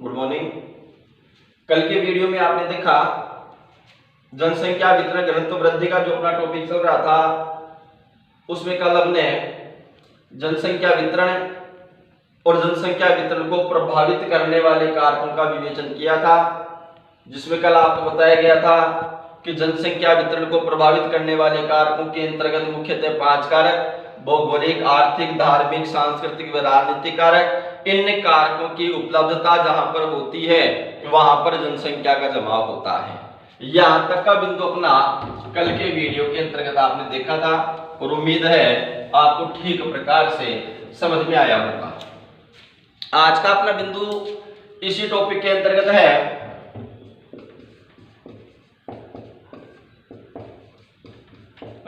Good morning. कल के video में आपने देखा जनसंख्या वितरण घनत्व वृद्धि का जो अपना टॉपिक चल रहा था, उसमें कल हमने जनसंख्या वितरण और जनसंख्या वितरण को प्रभावित करने वाले कारकों का विवेचन किया था, जिसमें कल आपको बताया गया था कि जनसंख्या वितरण को प्रभावित करने वाले कारकों के अंतर्गत मुख्यतः 5 कारक: भौगोलिक, आर्थिक, धार्मिक, सांस्कृतिक व राजनीतिक कारक। इन कारकों की उपलब्धता जहां पर होती है वहां पर जनसंख्या का जमाव होता है। यहां तक का बिंदु अपना कल के वीडियो के अंतर्गत आपने देखा था और उम्मीद है आपको ठीक प्रकार से समझ में आया होगा। आज का अपना बिंदु इसी टॉपिक के अंतर्गत है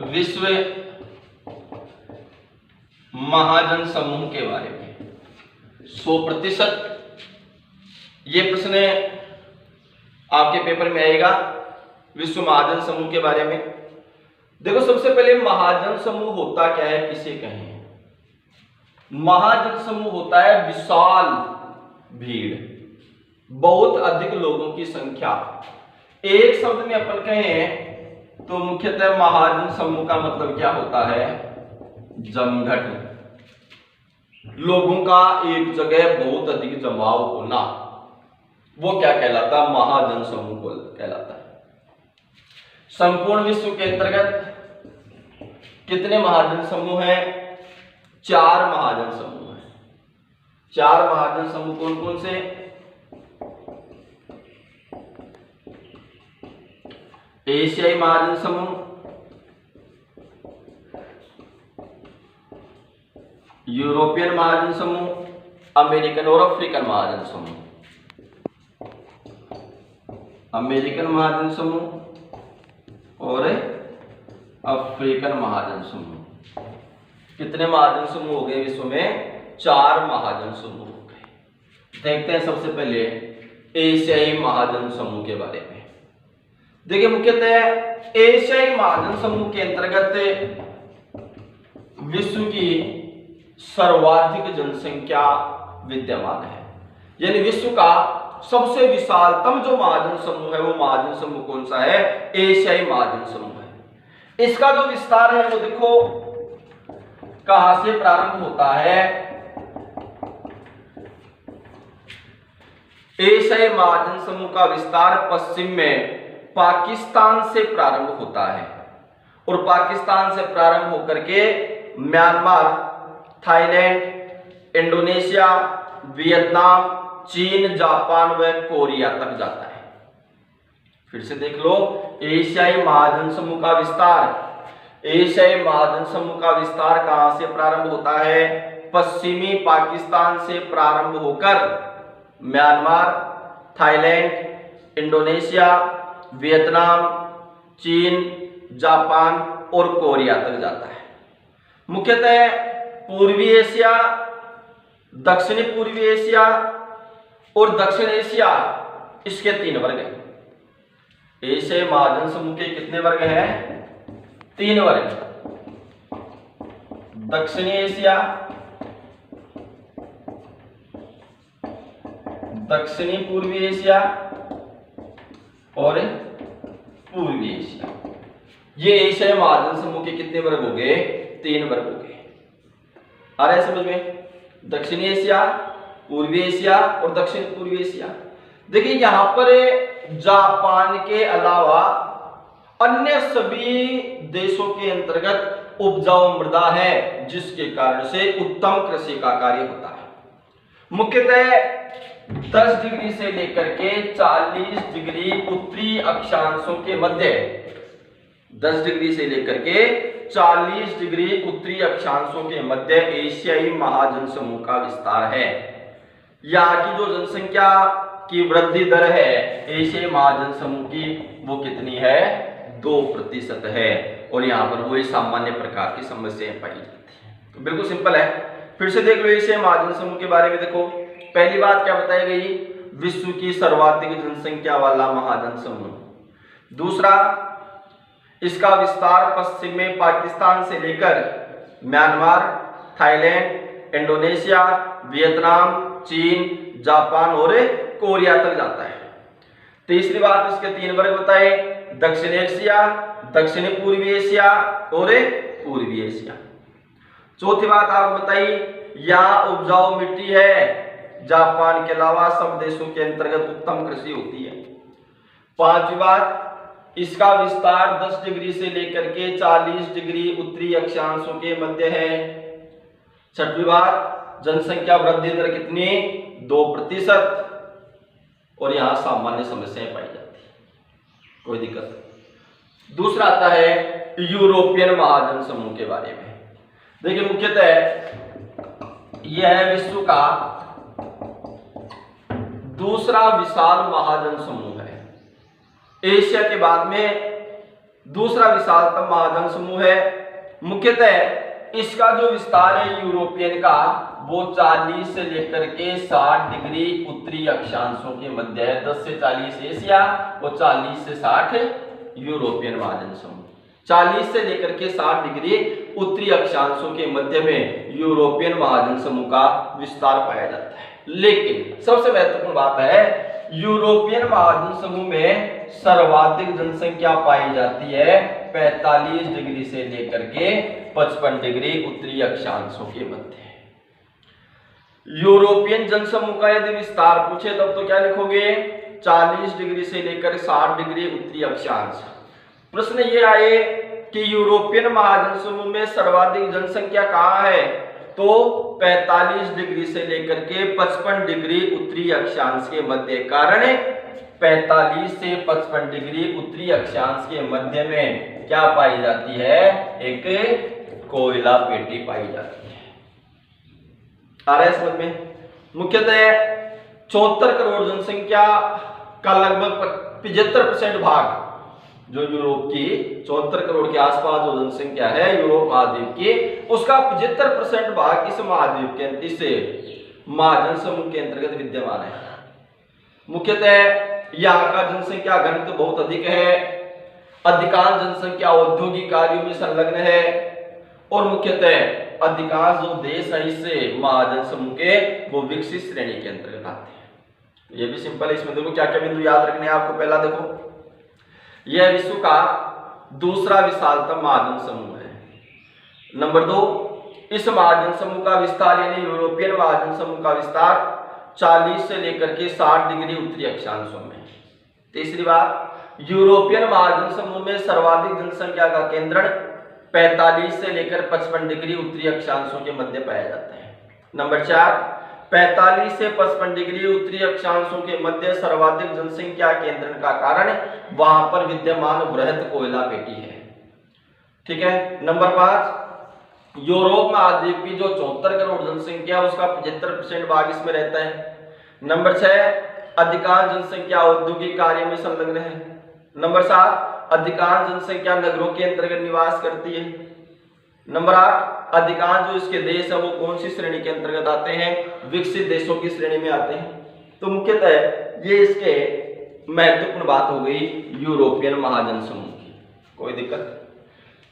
विश्व महाजन समूह के बारे में। 100% ये प्रश्न आपके पेपर में आएगा विश्व महाजन समूह के बारे में। देखो, सबसे पहले महाजन समूह होता क्या है, किसे कहें? महाजन समूह होता है विशाल भीड़, बहुत अधिक लोगों की संख्या। एक शब्द में अपन कहें तो मुख्यतः महाजन समूह का मतलब क्या होता है? जमघट, लोगों का एक जगह बहुत अधिक जमाव होना, वो क्या कहलाता है? महाजन समूह को कहलाता है। संपूर्ण विश्व के अंतर्गत कितने महाजन समूह हैं? 4 महाजन समूह हैं। 4 महाजन समूह कौन कौन से? एशियाई महाजन समूह, यूरोपियन महाजन समूह, अमेरिकन और अफ्रीकन महाजन समूह। अमेरिकन महाजन समूह और अफ्रीकन महाजन समूह। कितने महाजन समूह हो गए विश्व में? 4 महाजन समूह हो गए। देखते हैं सबसे पहले एशियाई महाजन समूह के बारे में। देखिए, मुख्यतः एशियाई महाजन समूह के अंतर्गत विश्व की सर्वाधिक जनसंख्या विद्यमान है। यानी विश्व का सबसे विशालतम जो महाजन समूह है वो महाजन समूह कौन सा है? एशियाई महाजन समूह है। इसका जो विस्तार है वो देखो कहां से प्रारंभ होता है? एशियाई महाजन समूह का विस्तार पश्चिम में पाकिस्तान से प्रारंभ होता है और पाकिस्तान से प्रारंभ होकर के म्यांमार, थाईलैंड, इंडोनेशिया, वियतनाम, चीन, जापान व कोरिया तक जाता है। फिर से देख लो, एशियाई महाजन समूह का विस्तार। एशियाई महाजन समूह का विस्तार कहां से प्रारंभ होता है? पश्चिमी पाकिस्तान से प्रारंभ होकर म्यांमार, थाईलैंड, इंडोनेशिया, वियतनाम, चीन, जापान और कोरिया तक जाता है। मुख्यतः पूर्वी एशिया, दक्षिणी पूर्वी एशिया और दक्षिण एशिया, इसके 3 वर्ग हैं। एशियाई महाजन समूह के कितने वर्ग हैं? 3 वर्ग। दक्षिणी एशिया, दक्षिणी पूर्वी एशिया और पूर्वी एशिया। ये एशियाई महाजन समूह के कितने वर्ग हो गए? 3 वर्ग हो गए। आ रहा है समझ में? दक्षिणी एशिया, पूर्वी एशिया और दक्षिण पूर्वी एशिया। देखिए, यहां पर जापान के अलावा अन्य सभी देशों के अंतर्गत उपजाऊ मृदा है, जिसके कारण से उत्तम कृषि का कार्य होता है। मुख्यतः 10 डिग्री से लेकर के 40 डिग्री उत्तरी अक्षांशों के मध्य, 10 डिग्री से लेकर के 40 डिग्री उत्तरी अक्षांशों के मध्य एशियाई महाजन समूह का विस्तार है। यहाँ की जो जनसंख्या की वृद्धि दर है एशियाई महाजन समूह की, वो कितनी है? 2% है। और यहाँ पर वही सामान्य प्रकार की समस्याएं पाई जाती है। तो बिल्कुल सिंपल है। फिर से देख लो एशियाई महाजन समूह के बारे में। देखो, पहली बात क्या बताई गई? विश्व की सर्वाधिक जनसंख्या वाला महाजन समूह। दूसरा, इसका विस्तार पश्चिम में पाकिस्तान से लेकर म्यांमार, थाईलैंड, इंडोनेशिया, वियतनाम, चीन, जापान और कोरिया तक जाता है। तीसरी बात, इसके 3 वर्ग बताए, दक्षिण एशिया, दक्षिण पूर्वी एशिया और पूर्वी एशिया। चौथी बात आप बताइए, यहाँ उपजाऊ मिट्टी है, जापान के अलावा सब देशों के अंतर्गत उत्तम कृषि होती है। पांचवी बात, इसका विस्तार 10 डिग्री से लेकर के 40 डिग्री उत्तरी अक्षांशों के मध्य है। छठवीं बात, जनसंख्या वृद्धि दर कितनी, 2% और यहाँ सामान्य समस्याएं पाई जाती है, कोई दिक्कत नहीं। दूसरा आता है यूरोपियन महाजन समूह के बारे में। देखिए मुख्यतः यह है विश्व का दूसरा विशाल महाजन समूह है। एशिया के बाद में दूसरा विशालतम महाजन समूह है। मुख्यतः इसका जो विस्तार है यूरोपियन का, वो 40 से लेकर के 60 डिग्री उत्तरी अक्षांशों के मध्य है। 10 से 40 एशिया और 40 से 60 यूरोपियन महाजन समूह। 40 से लेकर के 60 डिग्री उत्तरी अक्षांशों के मध्य में यूरोपियन महाजन समूह का विस्तार पाया जाता है। लेकिन सबसे महत्वपूर्ण बात है, यूरोपियन महाजन समूह में सर्वाधिक जनसंख्या पाई जाती है 45 डिग्री से लेकर के 55 डिग्री उत्तरी अक्षांशों के मध्य। यूरोपियन जनसमूह का यदि विस्तार पूछे तब तो क्या लिखोगे, 40 डिग्री से लेकर 60 डिग्री उत्तरी अक्षांश। प्रश्न ये आए कि यूरोपियन महाजन समूह में सर्वाधिक जनसंख्या कहाँ है, तो 45 डिग्री से लेकर के 55 डिग्री उत्तरी अक्षांश के मध्य। कारण 45 से 55 डिग्री उत्तरी अक्षांश के मध्य में क्या पाई जाती है, एक कोयला पेटी पाई जाती है। आ रहा है समझ में। मुख्यतः 74 करोड़ जनसंख्या का लगभग 75% भाग जो यूरोप की 74 करोड़ के आसपास जो जनसंख्या है यूरोप महाद्वीप की, उसका 75% भाग इस महाद्वीप के इस महाजन समूह के अंतर्गत विद्यमान है। मुख्यतः यहाँ का जनसंख्या घनत्व बहुत अधिक है, अधिकांश जनसंख्या औद्योगिक कार्यों में संलग्न है और मुख्यतः अधिकांश जो देश है इससे महाजन समूह के वो विकसित श्रेणी के अंतर्गत आते हैं। ये भी सिंपल है, इसमें देखो क्या क्या बिंदु याद रखने हैं आपको। पहला देखो, यह विश्व का दूसरा विशालतम महाजन समूह है। नंबर 2, इस महाजन समूह का विस्तार यानी यूरोपियन महाजन समूह का विस्तार 40 से लेकर के 60 डिग्री उत्तरी अक्षांशों में। तीसरी बात, यूरोपियन महाजन समूह में सर्वाधिक जनसंख्या का केंद्रण 45 से लेकर 55 डिग्री उत्तरी अक्षांशों के मध्य पाया जाता है। नंबर 4, 45 से 55 डिग्री उत्तरी अक्षांशों के मध्य सर्वाधिक जनसंख्या केंद्रण का कारण वहां पर विद्यमान बृहद कोयला पेटी है। ठीक है। नंबर 5, यूरोप महाद्वीप की जो 74 करोड़ जनसंख्या उसका 75% भाग इसमें रहता है। नंबर 6, अधिकांश जनसंख्या औद्योगिक कार्य में संलग्न है। नंबर 7, अधिकांश जनसंख्या नगरों के अंतर्गत निवास करती है। नंबर 8, अधिकांश जो इसके देश है वो कौन सी श्रेणी के अंतर्गत आते हैं, विकसित देशों की श्रेणी में आते हैं। तो मुख्यतः ये इसके महत्वपूर्ण बात हो गई यूरोपियन महाजन समूह की, कोई दिक्कत।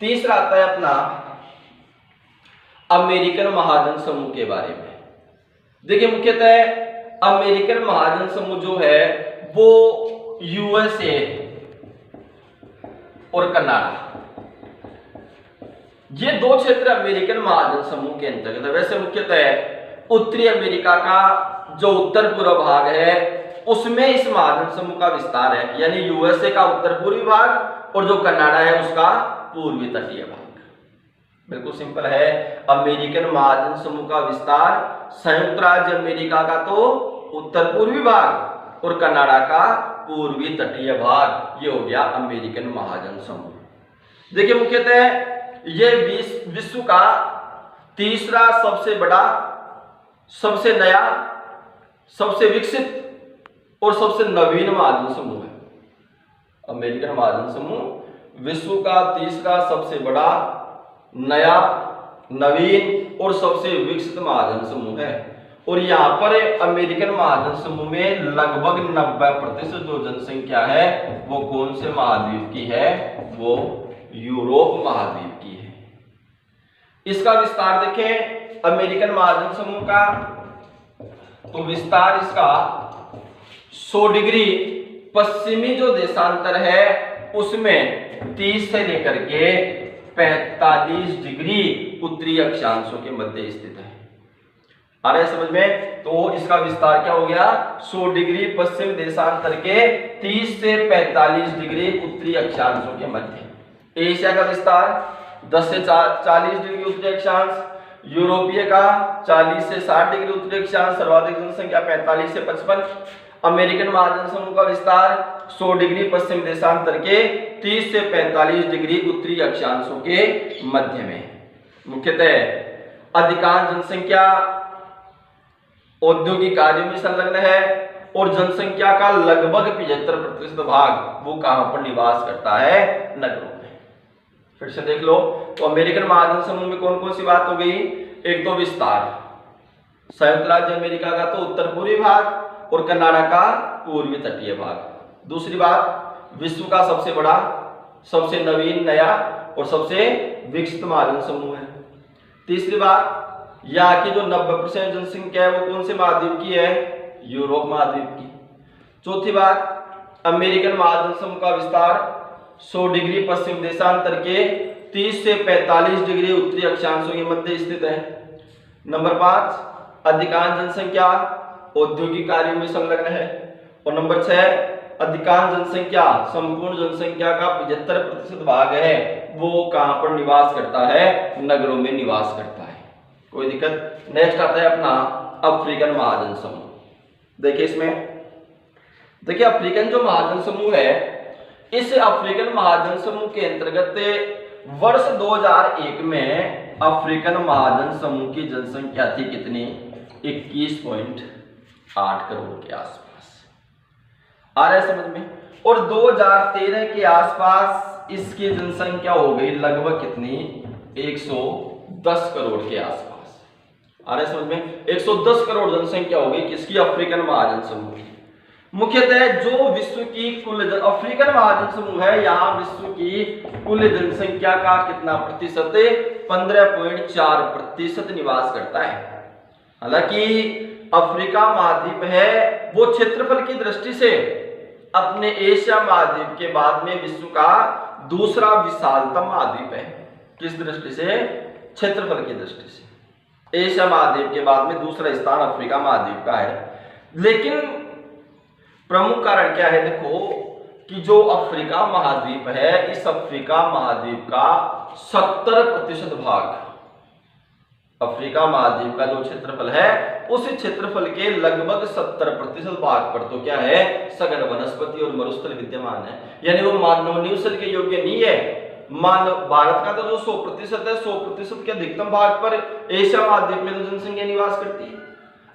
तीसरा आता है अपना अमेरिकन महाजन समूह के बारे में। देखिए मुख्यतः अमेरिकन महाजन समूह जो है वो यूएसए और कनाडा, ये 2 क्षेत्र अमेरिकन महाजन समूह के अंतर्गत है। वैसे मुख्यतः उत्तरी अमेरिका का जो उत्तर पूर्व भाग है उसमें इस महाजन समूह का विस्तार है, यानी यूएसए का उत्तर पूर्वी भाग और जो कनाडा है उसका पूर्वी तटीय भाग। बिल्कुल सिंपल है। अमेरिकन महाजन समूह का विस्तार संयुक्त राज्य अमेरिका का तो उत्तर पूर्वी भाग और कनाडा का पूर्वी तटीय भाग, ये हो गया अमेरिकन महाजन समूह। देखिए मुख्यतः ये विश्व का तीसरा सबसे बड़ा, सबसे नया, सबसे विकसित और सबसे नवीन महाजन समूह है। अमेरिकन महाजन समूह विश्व का तीसरा सबसे बड़ा, नया, नवीन और सबसे विकसित महाजन समूह है। और यहाँ पर अमेरिकन महाजन समूह में लगभग 90% जो जनसंख्या है वो कौन से महाद्वीप की है, वो यूरोप महाद्वीप की है। इसका विस्तार देखें अमेरिकन महाजन समूह का, तो विस्तार इसका 100 डिग्री, पश्चिमी जो देशांतर है उसमें 30 से लेकर के 45 डिग्री उत्तरी अक्षांशों के मध्य स्थित है। आ रहा है समझ में? तो इसका विस्तार क्या हो गया? 100 डिग्री पश्चिम देशांतर के 30 से 45 डिग्री उत्तरी अक्षांशों के मध्य। एशिया का विस्तार 10 से 40 डिग्री उत्तरी अक्षांश, यूरोपीय का 40 से 60 डिग्री उत्तरी अक्षांश, सर्वाधिक जनसंख्या 45 से 55। अमेरिकन महाजन समूह का विस्तार 100 डिग्री पश्चिम देशांतर के 30 से 45 डिग्री उत्तरी अक्षांशों के मध्य में। मुख्यतः अधिकांश जनसंख्या औद्योगिक कार्यों में संलग्न है और जनसंख्या का लगभग 75% भाग वो कहां पर निवास करता है? नगरों में। फिर से देख लो, तो अमेरिकन महाजन समूह में कौन कौन सी बात हो गई? एक तो विस्तार, संयुक्त राज्य अमेरिका का तो उत्तर पूर्वी भाग और कनाडा का पूर्वी तटीय भाग। दूसरी बात, विश्व का सबसे बड़ा, सबसे नवीन, नया और सबसे विकसित महाजन समूह है। तीसरी बात, यहाँ की जो 90% जनसंख्या है वो कौन से महाद्वीप की है? यूरोप महाद्वीप की। चौथी बात, अमेरिकन महाजन समूह का विस्तार 100 डिग्री पश्चिम देशांतर के 30 से 45 डिग्री उत्तरी अक्षांशों के मध्य स्थित है। नंबर 5, अधिकांश जनसंख्या औद्योगिक कार्यों में संलग्न है। और नंबर 6, अधिकांश जनसंख्या, संपूर्ण जनसंख्या का 75% भाग है वो कहां पर निवास करता है? नगरों में निवास करता है। कोई दिक्कत? नेक्स्ट आता है अपना अफ्रीकन महाजन समूह। देखिए इसमें, देखिए अफ्रीकन जो महाजन समूह है, इस अफ्रीकन महाजन समूह के अंतर्गत वर्ष 2001 में अफ्रीकन महाजन समूह की जनसंख्या थी कितनी? 21.8 करोड़ के आसपास। आ रहा है समझ में? और 2013 के आसपास इसकी जनसंख्या हो गई लगभग कितनी? 110 करोड़ के आसपास। आ रहा है समझ में? 110 करोड़ जनसंख्या हो गई किसकी? अफ्रीकन महाजन समूह की। मुख्यतः जो विश्व की कुल अफ्रीकन महाजन समूह है, यहाँ विश्व की कुल जनसंख्या का कितना प्रतिशत? 15.4% निवास करता है। हालांकि अफ्रीका महाद्वीप है वो क्षेत्रफल की दृष्टि से अपने एशिया महाद्वीप के बाद में विश्व का दूसरा विशालतम महाद्वीप है। किस दृष्टि से? क्षेत्रफल की दृष्टि से एशिया महाद्वीप के बाद में दूसरा स्थान अफ्रीका महाद्वीप का है। लेकिन प्रमुख कारण क्या है? देखो कि जो अफ्रीका महाद्वीप है, इस अफ्रीका महाद्वीप का 70% भाग, अफ्रीका महाद्वीप का जो क्षेत्रफल है उस क्षेत्रफल के लगभग 70% भाग पर तो क्या है? सघन वनस्पति और मरुस्थल विद्यमान है। यानी वो मानव निवास के योग्य नहीं है। भारत का तो जो 100% है, 100% के अधिकतम भाग पर एशिया महाद्वीप में तो जनसंख्या निवास करती है।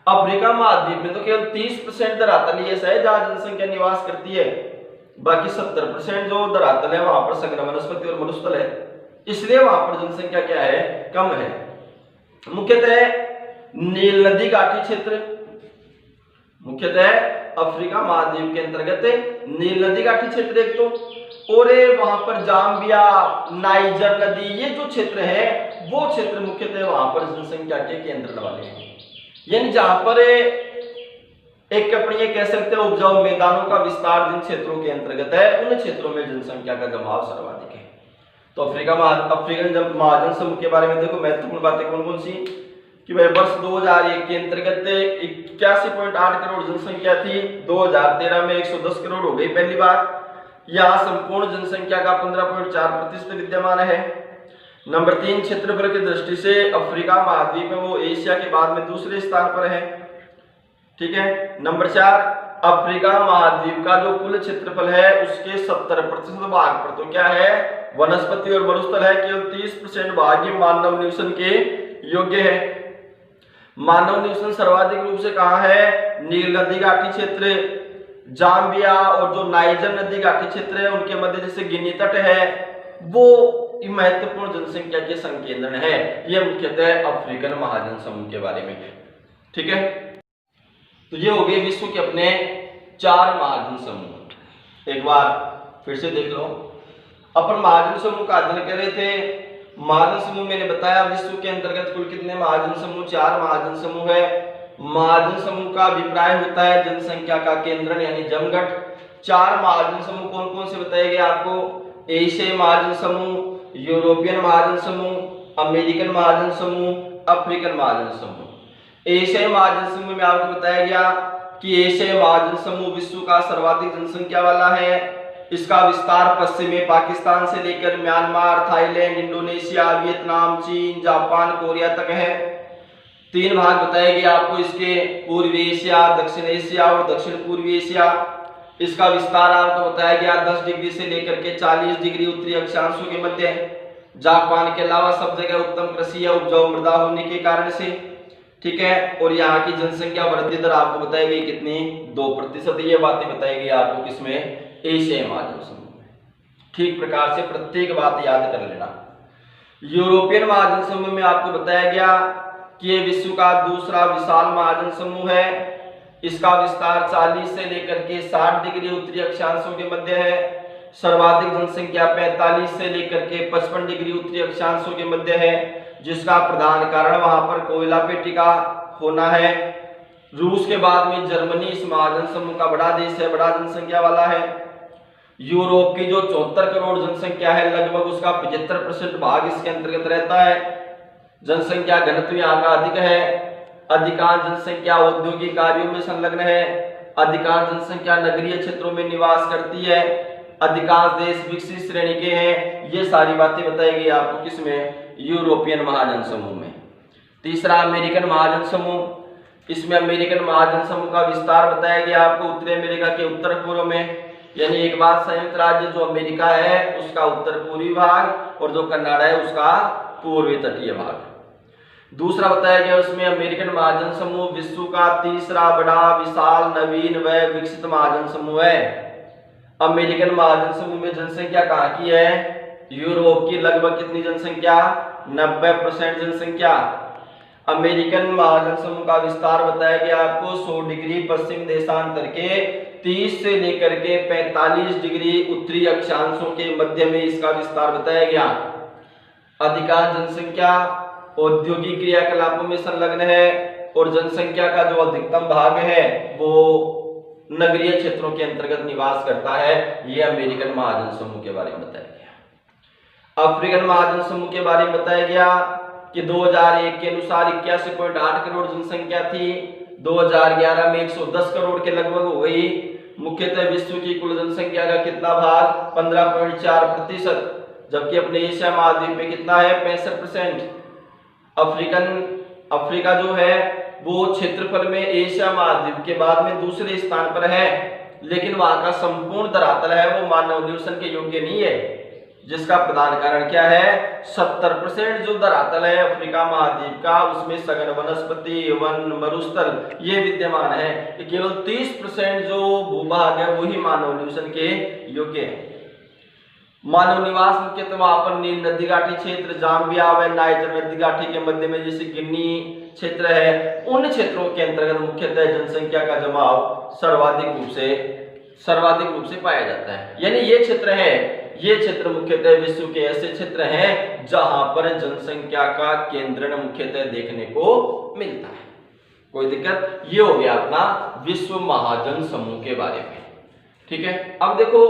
अफ्रीका महाद्वीप में तो केवल 30% धरातल ही ऐसा है जहां जनसंख्या निवास करती है, बाकी 70% जो धरातल है वहां पर सघन वनस्पति और मरुस्थल है, इसलिए वहां पर जनसंख्या क्या है? कम है। मुख्यतः नील नदी घाटी क्षेत्र, मुख्यतः अफ्रीका महाद्वीप के अंतर्गत नील नदी घाटी क्षेत्र एक तो, और वहां पर जाम्बिया, नाइजर नदी, ये जो क्षेत्र है वो क्षेत्र मुख्यतः वहां पर जनसंख्या के केंद्र वाले हैं। यानी जहां पर एक अपनी ये कह सकते हैं उपजाऊ मैदानों का विस्तार जिन क्षेत्रों के अंतर्गत है, उन क्षेत्रों में जनसंख्या का जमाव सर्वाधिक है। तो अफ्रीकन जब महाजन समूह के बारे में देखो महत्वपूर्ण बातें कौन कौन सी कि भाई वर्ष 2001 के अंतर्गत 81.8 करोड़ जनसंख्या थी, 2013 में 110 करोड़ हो गई पहली बार। यहाँ संपूर्ण जनसंख्या का 15.4% विद्यमान है। नंबर 3, क्षेत्रफल की दृष्टि से अफ्रीका महाद्वीप है वो एशिया के बाद में दूसरे स्थान पर है। ठीक है। नंबर 4, अफ्रीका महाद्वीप का जो कुल क्षेत्रफल है उसके 70% भाग पर तो क्या है? वनस्पति और मरुस्थल है। केवल 30% भाग ही मानव निवसन के योग्य है। मानव निवसन सर्वाधिक रूप से कहाँ है? नील नदी घाटी क्षेत्र, जाम्बिया और जो नाइजर नदी घाटी क्षेत्र है उनके मध्य जैसे गिनी तट है, वो महत्वपूर्ण जनसंख्या के संकेंद्रण है। यह मुख्यतः अफ्रीकन महाजन समूह के बारे में। ठीक है, तो ये हो गए विश्व के अपने 4 महाजन समूह। एक बार फिर से देख लो, अपन महाजन समूह का अध्ययन कर रहे थे। महाजन समूह मैंने बताया विश्व के अंतर्गत कुल कितने महाजन समूह? 4 महाजन समूह है। महाजन समूह का अभिप्राय होता है जनसंख्या का केंद्रण यानी जमघट। 4 महाजन समूह कौन कौन से बताए गए आपको? एशियाई महाजन समूह, यूरोपियन महाजन समूह, अमेरिकन महाजन समूह, अफ्रीकन महाजन समूह। एशियाई महाजन समूह में आपको बताया गया कि एशियाई महाजन समूह विश्व का सर्वाधिक जनसंख्या वाला है। इसका विस्तार पश्चिम में पाकिस्तान से लेकर म्यांमार, थाईलैंड, इंडोनेशिया, वियतनाम, चीन, जापान, कोरिया तक है। 3 भाग बताए गए आपको इसके, पूर्वी एशिया, दक्षिण एशिया और दक्षिण पूर्वी एशिया। इसका विस्तार आपको बताया गया 10 डिग्री से लेकर के 40 डिग्री उत्तरी अक्षांशों के मध्य है। जापान के अलावा सब जगह उत्तम कृषि या उपजाऊ मृदा होने के कारण से, ठीक है। और यहाँ की जनसंख्या वृद्धि दर आपको बताई गई कितनी? 2%। ये बातें बताई गई आपको किसमें? एशियाई महाजन समूह में। ठीक प्रकार से प्रत्येक बात याद कर लेना। यूरोपियन महाजन समूह में आपको बताया गया कि ये विश्व का दूसरा विशाल महाजन समूह है। इसका विस्तार 40 से लेकर के 60 डिग्री उत्तरी अक्षांशों के मध्य है। सर्वाधिक जनसंख्या 45 से लेकर के 55 डिग्री उत्तरी अक्षांशों के मध्य है, जिसका प्रधान कारण वहां पर कोयला पेटी का होना है। रूस के बाद में जर्मनी इस महाजन समूह का बड़ा देश है, बड़ा जनसंख्या वाला है। यूरोप की जो 74 करोड़ जनसंख्या है, लगभग उसका 75% भाग इसके अंतर्गत रहता है। जनसंख्या घनत्व यहाँ का अधिक है। अधिकांश जनसंख्या औद्योगिक कार्यों में संलग्न है। अधिकांश जनसंख्या नगरीय क्षेत्रों में निवास करती है। अधिकांश देश विकसित श्रेणी के हैं। ये सारी बातें बताई गई आपको किसमें? यूरोपियन महाजन समूह में। तीसरा अमेरिकन महाजन समूह। इसमें अमेरिकन महाजन समूह का विस्तार बताया गया आपको उत्तरी अमेरिका के उत्तर पूर्व में, यानी एक बात संयुक्त राज्य जो अमेरिका है उसका उत्तर पूर्वी भाग और जो कनाडा है उसका पूर्वी तटीय भाग। दूसरा बताया गया उसमें अमेरिकन महाजन समूह विश्व का तीसरा बड़ा विशाल नवीन व विकसित महाजन समूह है। अमेरिकन महाजन समूह में जनसंख्या कहाँ की है? यूरोप की लगभग कितनी जनसंख्या? 90% जनसंख्या। अमेरिकन महाजन समूह का विस्तार बताया गया आपको 100 डिग्री पश्चिम देशांतर के 30 से लेकर के 45 डिग्री उत्तरी अक्षांशों के मध्य में इसका विस्तार बताया गया। अधिकांश जनसंख्या औद्योगिक क्रियाकलापों में संलग्न है और जनसंख्या का जो अधिकतम भाग है वो नगरीय क्षेत्रों के अंतर्गत निवास करता है। यह अमेरिकन महाजन समूह के बारे में बताया गया। अफ्रीकन महाजन समूह के बारे में बताया गया कि 2001 के अनुसार 81.8 करोड़ जनसंख्या थी। 2011 में 110 करोड़ के लगभग हो गई। मुख्यतः विश्व की कुल जनसंख्या का कितना भाग? 15.4%, जबकि अपने एशिया महाद्वीप में कितना है? 65%। अफ्रीका जो है वो क्षेत्रफल में एशिया महाद्वीप के बाद में दूसरे स्थान पर है, लेकिन वहां का संपूर्ण धरातल है वो मानव निवेशन के योग्य नहीं है, जिसका प्रधान कारण क्या है? 70% जो धरातल है अफ्रीका महाद्वीप का उसमें सघन वनस्पति, वन, मरुस्थल ये विद्यमान है। केवल 30% जो भूभाग है वही मानव निवेशन के योग्य है। मानव निवास मुख्यतः वहां पर नील नदी घाटी क्षेत्र, जाम्बिया व नाइजर नदी घाटी के मध्य में जैसे गिनी क्षेत्र है, उन क्षेत्रों के अंतर्गत मुख्यतः जनसंख्या का जमाव सर्वाधिक रूप से पाया जाता है। यानी ये क्षेत्र मुख्यतः विश्व के ऐसे क्षेत्र हैं जहां पर जनसंख्या का केंद्रण मुख्यतः देखने को मिलता है। कोई दिक्कत? ये हो गया अपना विश्व महाजन समूह के बारे में। ठीक है, अब देखो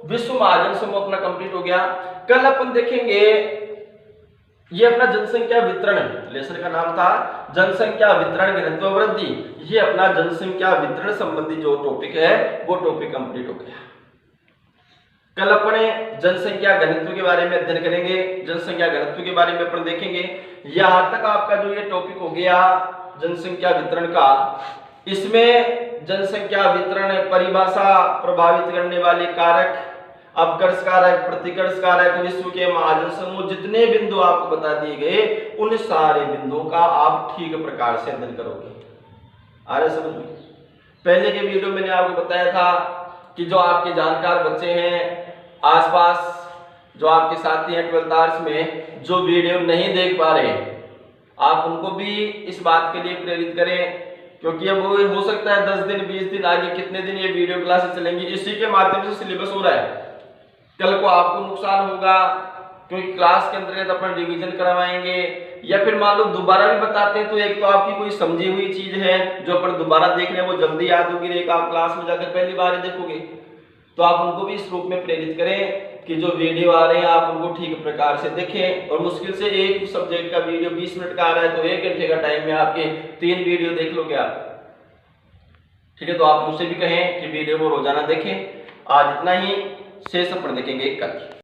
विश्व महाजन समूह अपना कंप्लीट हो गया। कल अपन देखेंगे ये अपना जनसंख्या वितरण, लेसन का नाम था जनसंख्या वितरण घनत्व वृद्धि। ये अपना जनसंख्या वितरण संबंधी जो टॉपिक है वो टॉपिक कंप्लीट हो गया। कल अपने जनसंख्या घनत्व के बारे में अध्ययन करेंगे, जनसंख्या घनत्व के बारे में अपन देखेंगे। यहां तक आपका जो ये टॉपिक हो गया जनसंख्या वितरण का, इसमें जनसंख्या वितरण परिभाषा, प्रभावित करने वाले कारक, अपकर्ष कारक, प्रतिकर्ष कारक, विश्व के महाजन समूह, जितने बिंदु आपको बता दिए गए उन सारे बिंदुओं का आप ठीक प्रकार से अध्ययन करोगे। आ रहा समझ में? पहले के वीडियो मैंने आपको बताया था कि जो आपके जानकार बच्चे हैं आसपास, जो आपके साथी हैं 12th आर्ट्स में, जो वीडियो नहीं देख पा रहे आप उनको भी इस बात के लिए प्रेरित करें, क्योंकि अब वो हो सकता है 10 दिन 20 दिन आगे कितने दिन ये वीडियो क्लासेस चलेंगी, इसी के माध्यम से सिलेबस हो रहा है। कल को आपको नुकसान होगा, क्योंकि क्लास के अंतर्गत अपन रिवीजन करवाएंगे, या फिर मान लो दोबारा भी बताते हैं तो एक तो आपकी कोई समझी हुई चीज है जो अपन दोबारा देख रहे हैं वो जल्दी याद होगी, एक आप क्लास में जाकर पहली बार ही देखोगे, तो आप उनको भी इस रूप में प्रेरित करें कि जो वीडियो आ रहे हैं आप उनको ठीक प्रकार से देखें। और मुश्किल से एक सब्जेक्ट का वीडियो 20 मिनट का आ रहा है तो 1 घंटे का टाइम में आपके 3 वीडियो देख लोगे आप। ठीक है, तो आप मुझसे भी कहें कि वीडियो को रोजाना देखें। आज इतना ही, शेष अपन देखेंगे कल।